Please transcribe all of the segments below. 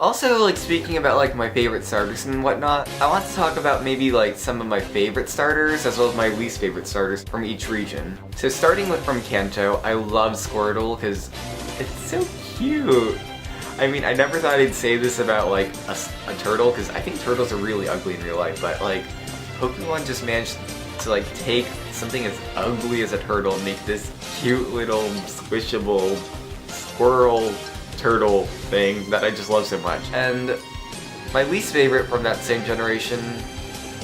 Also, like, speaking about, like, my favorite starters and whatnot, I want to talk about maybe, like, some of my favorite starters as well as my least favorite starters from each region. So starting with from Kanto, I love Squirtle because it's so cute. I mean, I never thought I'd say this about, like, a turtle, because I think turtles are really ugly in real life, but, like, Pokemon just managed to, like, take something as ugly as a turtle and make this cute little squishable squirrel turtle thing that I just love so much. And my least favorite from that same generation,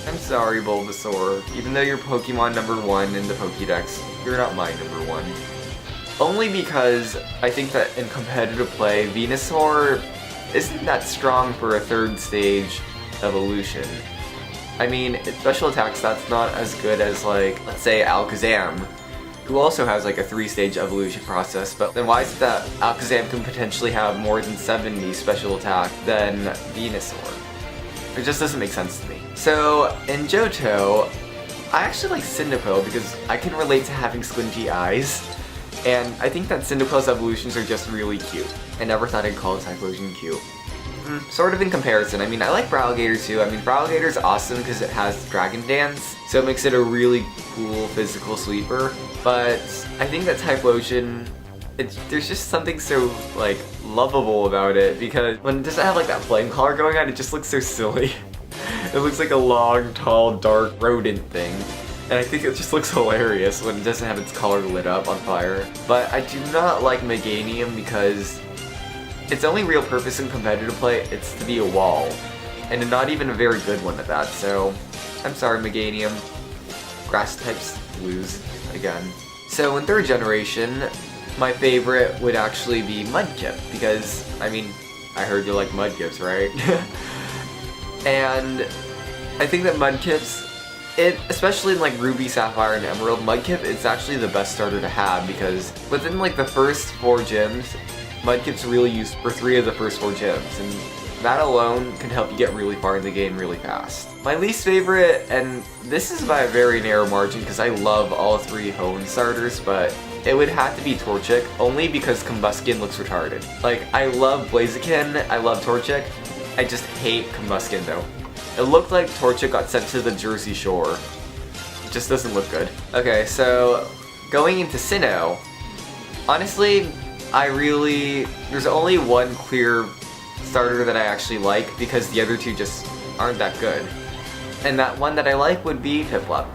I'm sorry Bulbasaur, even though you're Pokemon #1 in the Pokédex, you're not my #1. Only because I think that in competitive play, Venusaur isn't that strong for a 3rd stage evolution. I mean, its special attack stat's not as good as, like, let's say Alakazam, who also has like a 3-stage evolution process, but then why is it that Alakazam can potentially have more than 70 special attack than Venusaur? It just doesn't make sense to me. So in Johto, I actually like Cyndaquil because I can relate to having squinty eyes, and I think that Cyndaquil's evolutions are just really cute. I never thought I'd call Typhlosion cute. Sort of in comparison. I mean, I like Browgator too. I mean, Browgator's awesome because it has Dragon Dance, so it makes it a really cool physical sweeper. But I think that Typhlosion, there's just something so, like, lovable about it, because when it doesn't have, like, that flame color going on, it just looks so silly. It looks like a long, tall, dark rodent thing. And I think it just looks hilarious when it doesn't have its color lit up on fire. But I do not like Meganium because its only real purpose in competitive play is to be a wall, and not even a very good one at that, so I'm sorry Meganium. Grass types lose again. So in 3rd generation, my favorite would actually be Mudkip, because, I mean, I heard you like Mudkips, right? And I think that Mudkips, especially in like Ruby, Sapphire, and Emerald, Mudkip is actually the best starter to have, because within like the first 4 gyms, Mudkip's really used for 3 of the first 4 gyms, and that alone can help you get really far in the game really fast. My least favorite, and this is by a very narrow margin because I love all 3 Hoenn starters, but it would have to be Torchic, only because Combusken looks retarded. Like, I love Blaziken, I love Torchic, I just hate Combusken though. It looked like Torchic got sent to the Jersey Shore. It just doesn't look good. Okay, so going into Sinnoh, honestly, there's only one clear starter that I actually like because the other 2 just aren't that good. And that one that I like would be Piplup,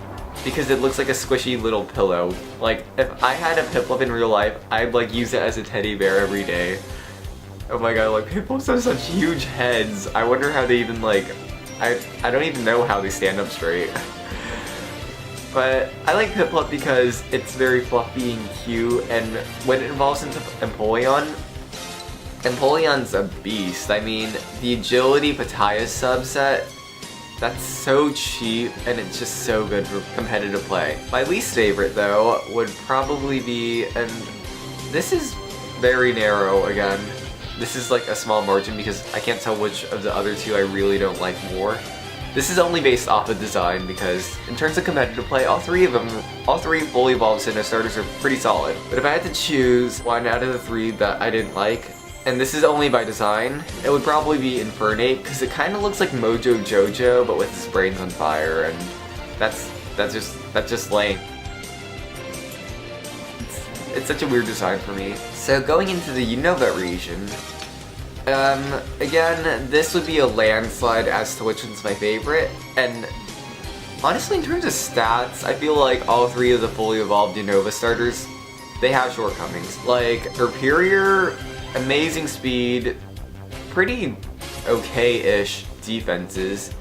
because it looks like a squishy little pillow. Like, if I had a Piplup in real life, I'd like use it as a teddy bear every day. Oh my god, like Piplups have such huge heads. I wonder how they even like, I don't even know how they stand up straight. But I like Piplup because it's very fluffy and cute, and when it evolves into Empoleon, Empoleon's a beast. I mean, the Agility Pataya subset, that's so cheap, and it's just so good for competitive play. My least favorite, though, would probably be, and this is very narrow again, this is like a small margin because I can't tell which of the other 2 I really don't like more. This is only based off of design because in terms of competitive play, all 3 fully evolved Sinnoh starters are pretty solid. But if I had to choose one out of the 3 that I didn't like, and this is only by design, it would probably be Infernape because it kind of looks like Mojo Jojo but with his brains on fire, and that's just lame. It's such a weird design for me. So going into the Unova region, again, this would be a landslide as to which one's my favorite, and honestly in terms of stats, I feel like all 3 of the fully evolved Unova starters, they have shortcomings. Like, Serperior, amazing speed, pretty okay-ish defenses,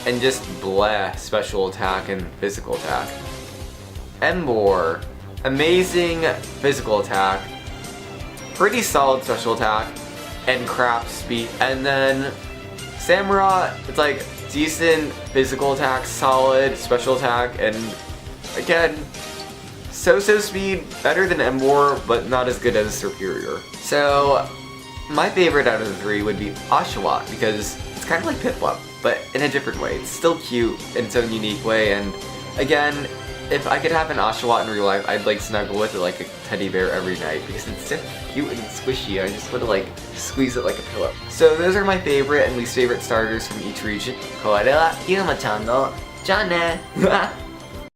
and just bleh special attack and physical attack. Emboar, amazing physical attack, pretty solid special attack, and crap speed. And then Samurott, it's like decent physical attack, solid special attack, and again, so-so speed, better than Emboar, but not as good as Serperior. So my favorite out of the 3 would be Oshawott, because it's kind of like Piplup, but in a different way. It's still cute in its own unique way, and again, if I could have an Oshawott in real life, I'd like snuggle with it like a teddy bear every night because it's so cute and squishy. I just want to like squeeze it like a pillow. So those are my favorite and least favorite starters from each region. これはゆうまちゃんのじゃあね